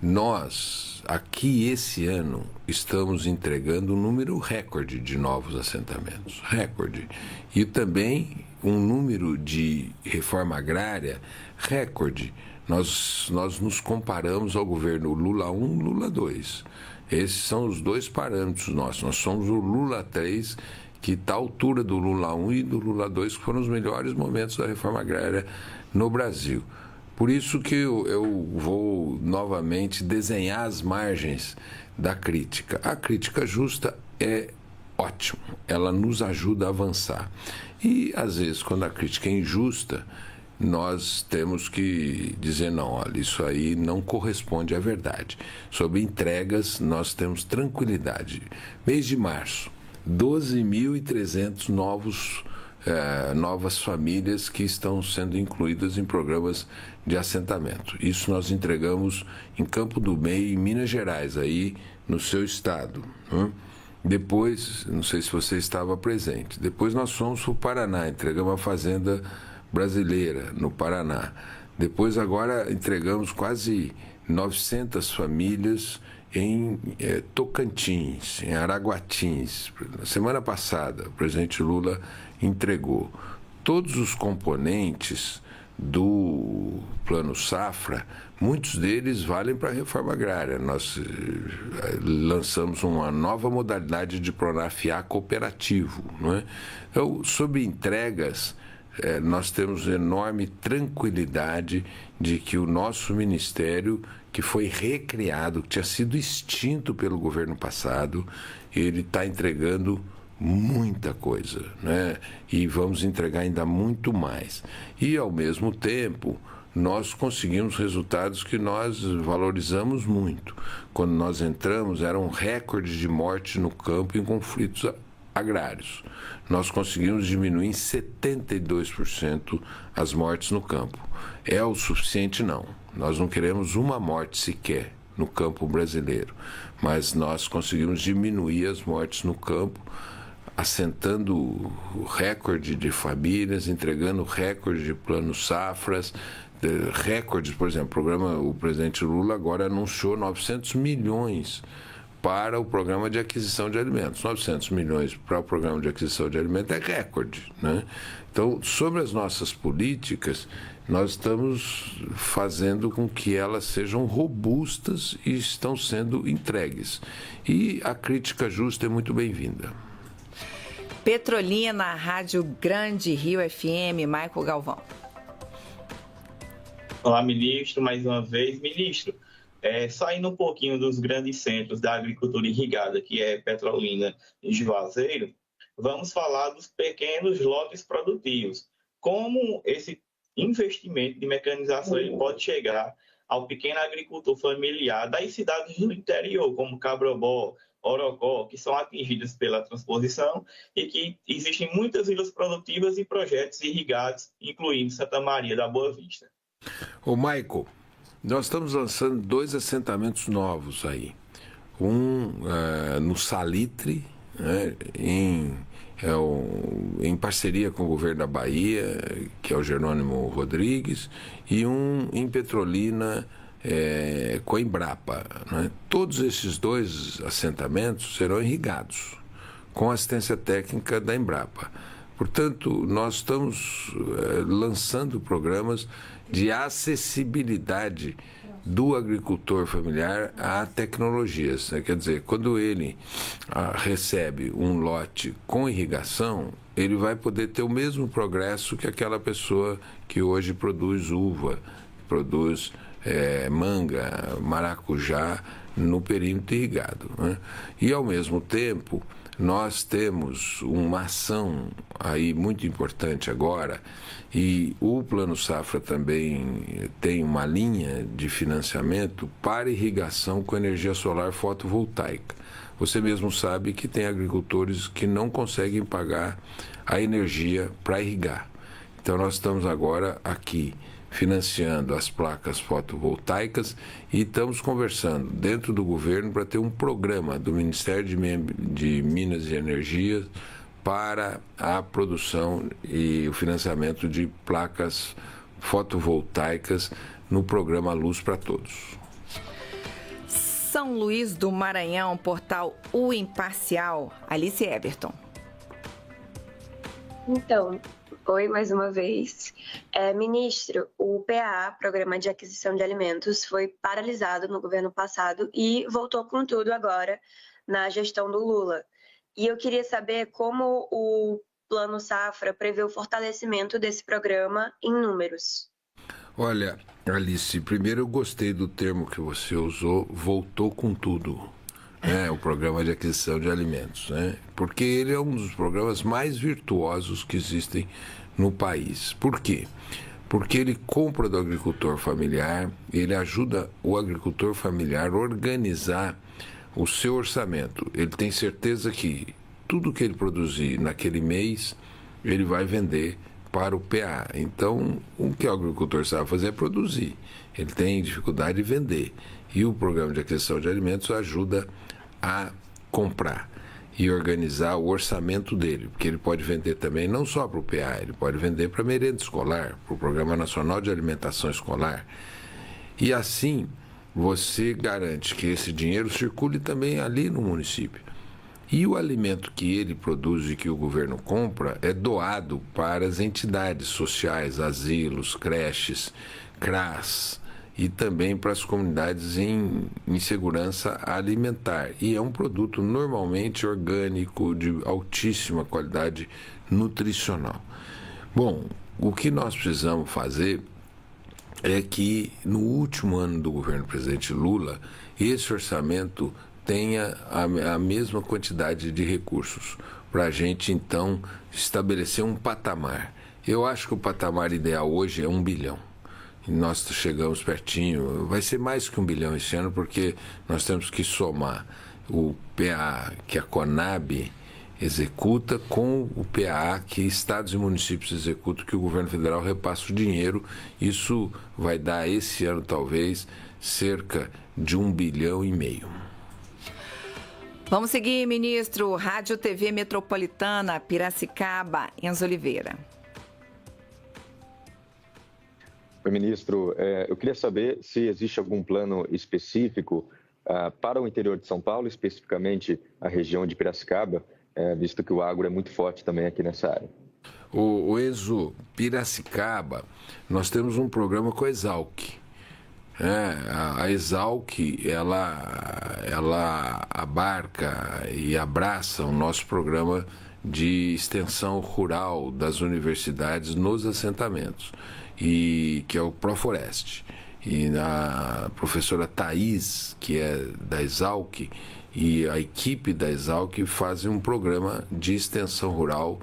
nós aqui esse ano estamos entregando um número recorde de novos assentamentos, recorde. E também um número de reforma agrária recorde. Nós nos comparamos ao governo Lula 1, Lula 2. Esses são os 2 parâmetros nossos. Nós somos o Lula 3, que está à altura do Lula 1 e do Lula 2, que foram os melhores momentos da reforma agrária no Brasil. Por isso que eu vou novamente desenhar as margens da crítica. A crítica justa é ótimo, ela nos ajuda a avançar. E, às vezes, quando a crítica é injusta, nós temos que dizer, não, olha, isso aí não corresponde à verdade. Sobre entregas, nós temos tranquilidade. Mês de março, 12.300 novas famílias que estão sendo incluídas em programas de assentamento. Isso nós entregamos em Campo do Meio, em Minas Gerais, aí no seu estado, né? Depois, não sei se você estava presente, depois nós fomos para o Paraná, entregamos a Fazenda Brasileira, no Paraná. Depois, agora, entregamos quase 900 famílias em Tocantins, em Araguatins. Na semana passada, o presidente Lula entregou todos os componentes do Plano Safra. Muitos deles valem para a reforma agrária. Nós lançamos uma nova modalidade de Pronaf-A cooperativo. Não é? Então, sobre entregas, nós temos enorme tranquilidade de que o nosso ministério, que foi recriado, que tinha sido extinto pelo governo passado, ele está entregando muita coisa, né? E vamos entregar ainda muito mais. E, ao mesmo tempo, nós conseguimos resultados que nós valorizamos muito. Quando nós entramos, era um recorde de morte no campo em conflitos agrários. Nós conseguimos diminuir em 72% as mortes no campo. É o suficiente? Não. Nós não queremos uma morte sequer no campo brasileiro, mas nós conseguimos diminuir as mortes no campo, assentando o recorde de famílias, entregando recorde de planos safras, recordes, por exemplo, o presidente Lula agora anunciou 900 milhões para o programa de aquisição de alimentos. 900 milhões para o programa de aquisição de alimentos é recorde, né? Então, sobre as nossas políticas, nós estamos fazendo com que elas sejam robustas e estão sendo entregues. E a crítica justa é muito bem-vinda. Petrolina, Rádio Grande Rio FM, Maico Galvão. Olá, ministro, mais uma vez. Ministro, saindo um pouquinho dos grandes centros da agricultura irrigada, que é Petrolina e Juazeiro, vamos falar dos pequenos lotes produtivos. Como esse investimento de mecanização ele pode chegar ao pequeno agricultor familiar das cidades do interior, como Cabrobó, Orocó, que são atingidas pela transposição e que existem muitas vilas produtivas e projetos irrigados, incluindo Santa Maria da Boa Vista. Ô, Michael, nós estamos lançando 2 assentamentos novos aí. Um no Salitre, né, em parceria com o governo da Bahia, que é o Jerônimo Rodrigues, e um em Petrolina, com a Embrapa, né? Todos esses 2 assentamentos serão irrigados com assistência técnica da Embrapa. Portanto, nós estamos lançando programas de acessibilidade do agricultor familiar a tecnologias, né? Quer dizer, quando ele recebe um lote com irrigação, ele vai poder ter o mesmo progresso que aquela pessoa que hoje produz uva, produz manga, maracujá no perímetro irrigado, né? E, ao mesmo tempo, nós temos uma ação aí muito importante agora, e o Plano Safra também tem uma linha de financiamento para irrigação com energia solar fotovoltaica. Você mesmo sabe que tem agricultores que não conseguem pagar a energia para irrigar. Então, nós estamos agora aqui financiando as placas fotovoltaicas e estamos conversando dentro do governo para ter um programa do Ministério de Minas e Energia para a produção e o financiamento de placas fotovoltaicas no programa Luz para Todos. São Luís do Maranhão, portal O Imparcial, Alice Eberton. Então, oi mais uma vez. Ministro, o PAA, Programa de Aquisição de Alimentos, foi paralisado no governo passado e voltou com tudo agora na gestão do Lula. E eu queria saber como o Plano Safra prevê o fortalecimento desse programa em números. Olha, Alice, primeiro eu gostei do termo que você usou, voltou com tudo. O programa de aquisição de alimentos, né? Porque ele é um dos programas mais virtuosos que existem no país. Por quê? Porque ele compra do agricultor familiar, ele ajuda o agricultor familiar a organizar o seu orçamento. Ele tem certeza que tudo que ele produzir naquele mês, ele vai vender para o PA. Então, o que o agricultor sabe fazer é produzir. Ele tem dificuldade de vender. E o programa de aquisição de alimentos ajuda a comprar. e organizar o orçamento dele, porque ele pode vender também não só para o PA, ele pode vender para a merenda escolar, para o Programa Nacional de Alimentação Escolar. E assim você garante que esse dinheiro circule também ali no município. E o alimento que ele produz e que o governo compra é doado para as entidades sociais, asilos, creches, CRAS, e também para as comunidades em segurança alimentar. E é um produto normalmente orgânico, de altíssima qualidade nutricional. Bom, o que nós precisamos fazer é que no último ano do governo do presidente Lula, esse orçamento tenha a mesma quantidade de recursos, para a gente então estabelecer um patamar. Eu acho que o patamar ideal hoje é 1 bilhão. Nós chegamos pertinho, vai ser mais que 1 bilhão esse ano, porque nós temos que somar o PA que a Conab executa com o PA que estados e municípios executam, que o governo federal repassa o dinheiro. Isso vai dar esse ano talvez cerca de 1,5 bilhão. Vamos seguir, ministro. Rádio TV Metropolitana, Piracicaba, Enzo Oliveira. Oi, ministro. Eu queria saber se existe algum plano específico para o interior de São Paulo, especificamente a região de Piracicaba, visto que o agro é muito forte também aqui nessa área. O Enzo, Piracicaba, nós temos um programa com a Exalc. A Exalc, ela abarca e abraça o nosso programa de extensão rural das universidades nos assentamentos, e que é o Proflorest. E a professora Thais, que é da Exalc, e a equipe da Exalc fazem um programa de extensão rural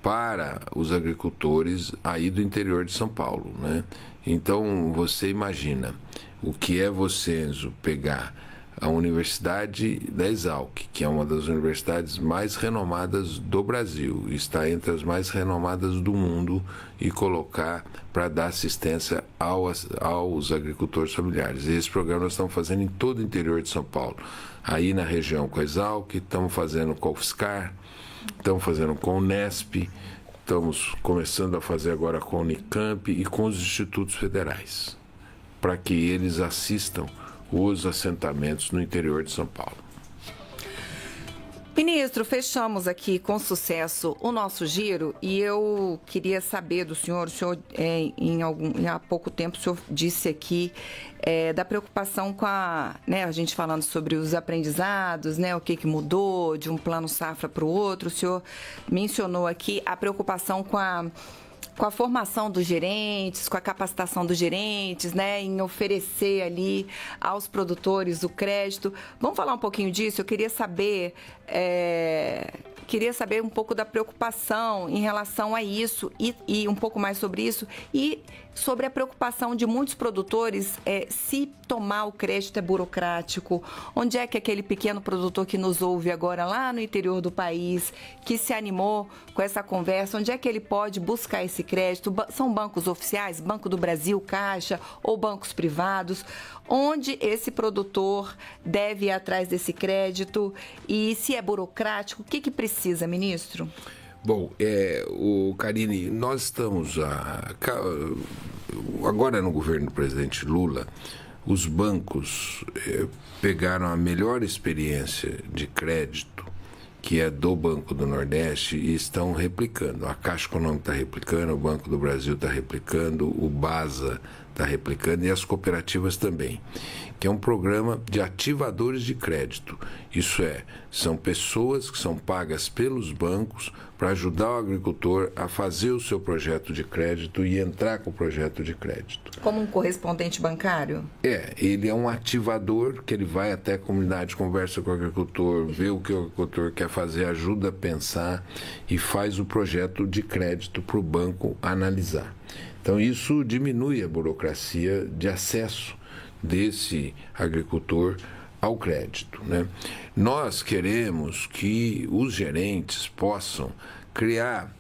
para os agricultores aí do interior de São Paulo, né? Então, você imagina o que é você, Enzo, pegar a Universidade da Exalc, que é uma das universidades mais renomadas do Brasil, está entre as mais renomadas do mundo, e colocar para dar assistência aos agricultores familiares. E esse programa nós estamos fazendo em todo o interior de São Paulo. Aí na região com a Exalc, estamos fazendo com a UFSCar, estamos fazendo com o Unesp, estamos começando a fazer agora com a Unicamp e com os institutos federais, para que eles assistam os assentamentos no interior de São Paulo. Ministro, fechamos aqui com sucesso o nosso giro, e eu queria saber do senhor, há pouco tempo o senhor disse aqui da preocupação com a gente falando sobre os aprendizados, o que mudou de um plano safra para o outro. O senhor mencionou aqui a preocupação com a formação dos gerentes, com a capacitação dos gerentes, em oferecer ali aos produtores o crédito. Vamos falar um pouquinho disso? Eu queria saber um pouco da preocupação em relação a isso e um pouco mais sobre isso, e sobre a preocupação de muitos produtores se tomar o crédito é burocrático. Onde é que aquele pequeno produtor que nos ouve agora lá no interior do país, que se animou com essa conversa, onde é que ele pode buscar esse crédito? São bancos oficiais, Banco do Brasil, Caixa, ou bancos privados? Onde esse produtor deve ir atrás desse crédito? E se é burocrático, o que precisa, ministro? Bom, Karine, nós estamos agora no governo do presidente Lula, os bancos pegaram a melhor experiência de crédito, que é do Banco do Nordeste, e estão replicando. A Caixa Econômica está replicando, o Banco do Brasil está replicando, o BASA está replicando, e as cooperativas também, que é um programa de ativadores de crédito. Isso são pessoas que são pagas pelos bancos para ajudar o agricultor a fazer o seu projeto de crédito e entrar com o projeto de crédito. Como um correspondente bancário? Ele é um ativador que ele vai até a comunidade, conversa com o agricultor, vê o que o agricultor quer fazer, ajuda a pensar e faz o projeto de crédito para o banco analisar. Então, isso diminui a burocracia de acesso desse agricultor ao crédito, Nós queremos que os gerentes possam criar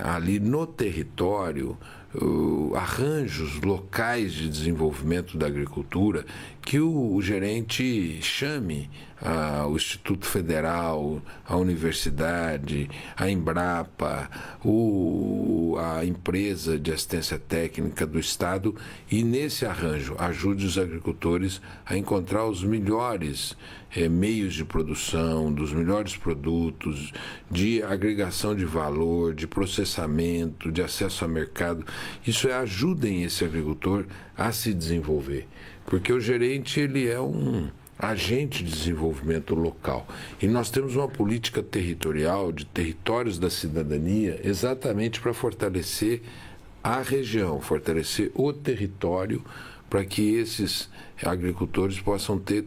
ali no território arranjos locais de desenvolvimento da agricultura, que o gerente chame o Instituto Federal, a universidade, a Embrapa, a empresa de assistência técnica do Estado, e nesse arranjo ajude os agricultores a encontrar os melhores meios de produção, dos melhores produtos, de agregação de valor, de processamento, de acesso ao mercado. Isso ajudem esse agricultor a se desenvolver, porque o gerente ele é um agente de desenvolvimento local. E nós temos uma política territorial de territórios da cidadania exatamente para fortalecer a região, fortalecer o território, para que esses agricultores possam ter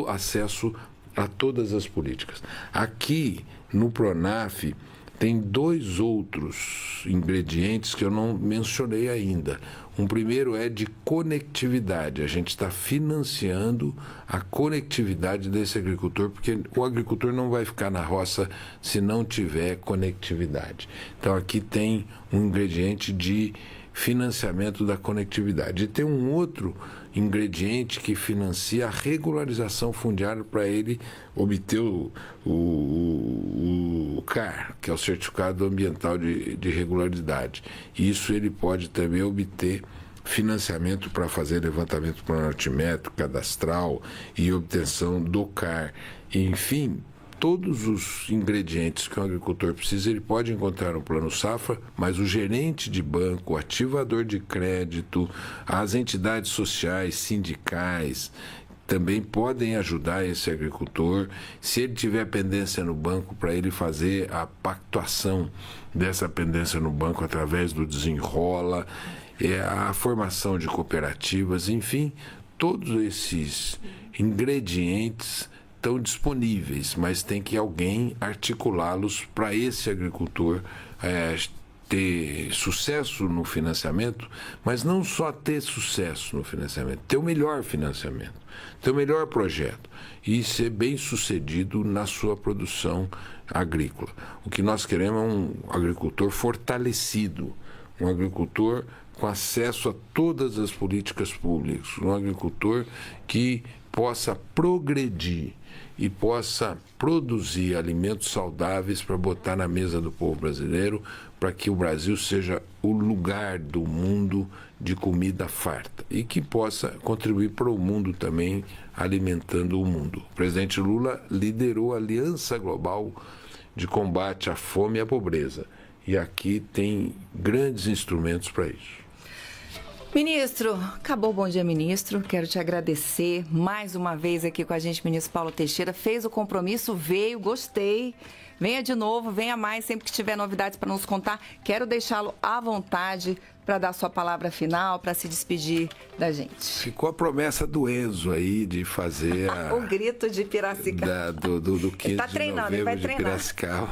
acesso a todas as políticas. Aqui no Pronaf tem 2 outros ingredientes que eu não mencionei ainda. Um primeiro é de conectividade. A gente está financiando a conectividade desse agricultor, porque o agricultor não vai ficar na roça se não tiver conectividade. Então aqui tem um ingrediente de financiamento da conectividade. E tem um outro ingrediente que financia a regularização fundiária para ele obter o CAR, que é o Certificado Ambiental de Regularidade. Isso ele pode também obter financiamento para fazer levantamento planométrico, cadastral e obtenção do CAR. Enfim, todos os ingredientes que o agricultor precisa, ele pode encontrar no Plano Safra, mas o gerente de banco, o ativador de crédito, as entidades sociais, sindicais, também podem ajudar esse agricultor. Se ele tiver pendência no banco, para ele fazer a pactuação dessa pendência no banco através do Desenrola, a formação de cooperativas, enfim, todos esses ingredientes estão disponíveis, mas tem que alguém articulá-los para esse agricultor ter sucesso no financiamento, mas não só ter sucesso no financiamento, ter o melhor financiamento, ter o melhor projeto e ser bem sucedido na sua produção agrícola. O que nós queremos é um agricultor fortalecido, um agricultor com acesso a todas as políticas públicas, um agricultor que possa progredir e possa produzir alimentos saudáveis para botar na mesa do povo brasileiro, para que o Brasil seja o lugar do mundo de comida farta e que possa contribuir para o mundo também, alimentando o mundo. O presidente Lula liderou a Aliança Global de Combate à Fome e à Pobreza, e aqui tem grandes instrumentos para isso. Ministro, acabou o Bom Dia Ministro, quero te agradecer mais uma vez aqui com a gente, ministro Paulo Teixeira, fez o compromisso, veio, gostei, venha de novo, venha mais, sempre que tiver novidades para nos contar, quero deixá-lo à vontade para dar sua palavra final, para se despedir da gente. Ficou a promessa do Enzo aí de fazer o grito de Piracicaba. Do 15 tá de treinando, novembro ele vai de treinar. Piracicaba.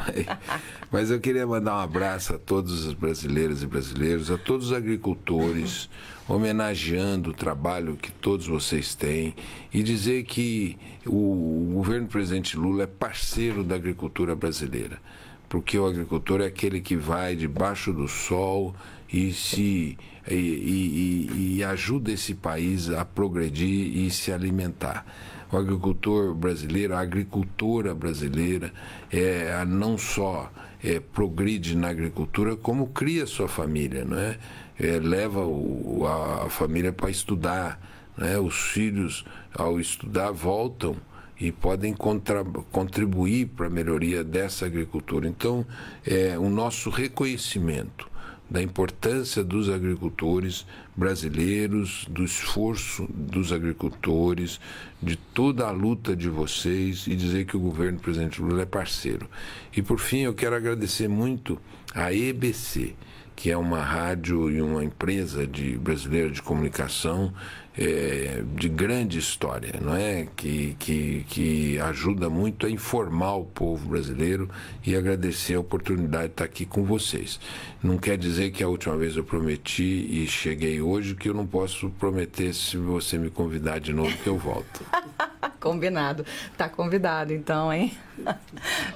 Mas eu queria mandar um abraço a todos os brasileiros e brasileiros, a todos os agricultores, homenageando o trabalho que todos vocês têm e dizer que o governo do presidente Lula é parceiro da agricultura brasileira, porque o agricultor é aquele que vai debaixo do sol e ajuda esse país a progredir e se alimentar. O agricultor brasileiro, a agricultora brasileira, não só progride na agricultura, como cria sua família, não é? Leva a família para estudar, né? Os filhos, ao estudar, voltam e podem contribuir para a melhoria dessa agricultura. Então, o nosso reconhecimento da importância dos agricultores brasileiros, do esforço dos agricultores, de toda a luta de vocês e dizer que o governo do presidente Lula é parceiro. E, por fim, eu quero agradecer muito à EBC, que é uma rádio e uma empresa brasileira de comunicação de grande história, não é? Que ajuda muito a informar o povo brasileiro, e agradecer a oportunidade de estar aqui com vocês. Não quer dizer que a última vez eu prometi e cheguei hoje, que eu não posso prometer, se você me convidar de novo, que eu volto. Combinado. Tá convidado, então, hein?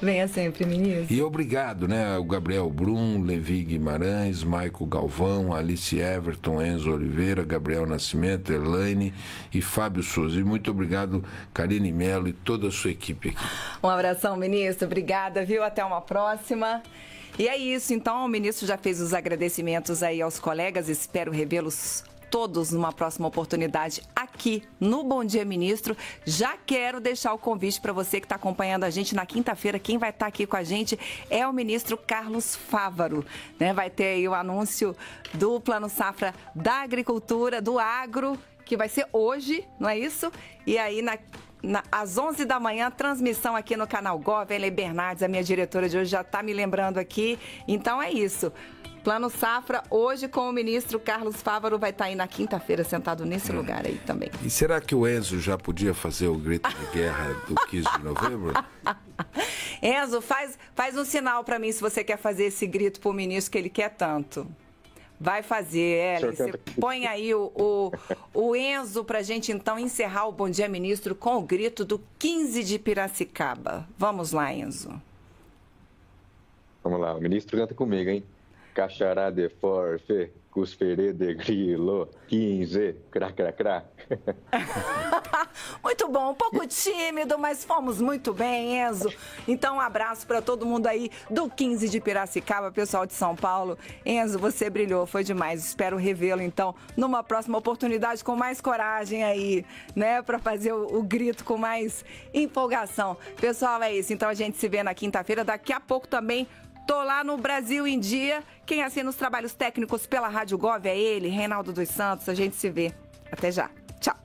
Venha sempre, ministro. E obrigado, né? O Gabriel Brum, Levi Guimarães, Maico Galvão, Alice Everton, Enzo Oliveira, Gabriel Nascimento, Elaine e Fábio Souza. E muito obrigado, Karine Mello e toda a sua equipe aqui. Um abração, ministro. Obrigada, viu? Até uma próxima. E é isso, então, o ministro já fez os agradecimentos aí aos colegas, espero revê-los todos numa próxima oportunidade aqui no Bom Dia Ministro. Já quero deixar o convite para você que está acompanhando a gente na quinta-feira. Quem vai estar aqui com a gente é o ministro Carlos Fávaro, né? Vai ter aí o anúncio do Plano Safra da Agricultura, do Agro, que vai ser hoje, não é isso? E aí, às 11 da manhã, transmissão aqui no canal Gov. Ela Bernardes, a minha diretora de hoje, já está me lembrando aqui. Então é isso. Plano Safra, hoje com o ministro Carlos Fávaro, vai estar aí na quinta-feira, sentado nesse lugar aí também. E será que o Enzo já podia fazer o grito de guerra do 15 de novembro? Enzo, faz um sinal para mim se você quer fazer esse grito pro ministro que ele quer tanto. Vai fazer, você põe aí o Enzo pra gente então encerrar o Bom Dia Ministro com o grito do 15 de Piracicaba. Vamos lá, Enzo. Vamos lá, o ministro canta comigo, hein? Cachará de forfe, cusperê de grilo, 15, crá, crá, crá. Muito bom, um pouco tímido, mas fomos muito bem, Enzo. Então, um abraço para todo mundo aí do 15 de Piracicaba, pessoal de São Paulo. Enzo, você brilhou, foi demais. Espero revê-lo, então, numa próxima oportunidade com mais coragem aí, né? Para fazer o grito com mais empolgação. Pessoal, é isso. Então, a gente se vê na quinta-feira. Daqui a pouco também tô lá no Brasil em Dia. Quem assina os trabalhos técnicos pela Rádio Gov é ele, Reinaldo dos Santos. A gente se vê. Até já. Tchau.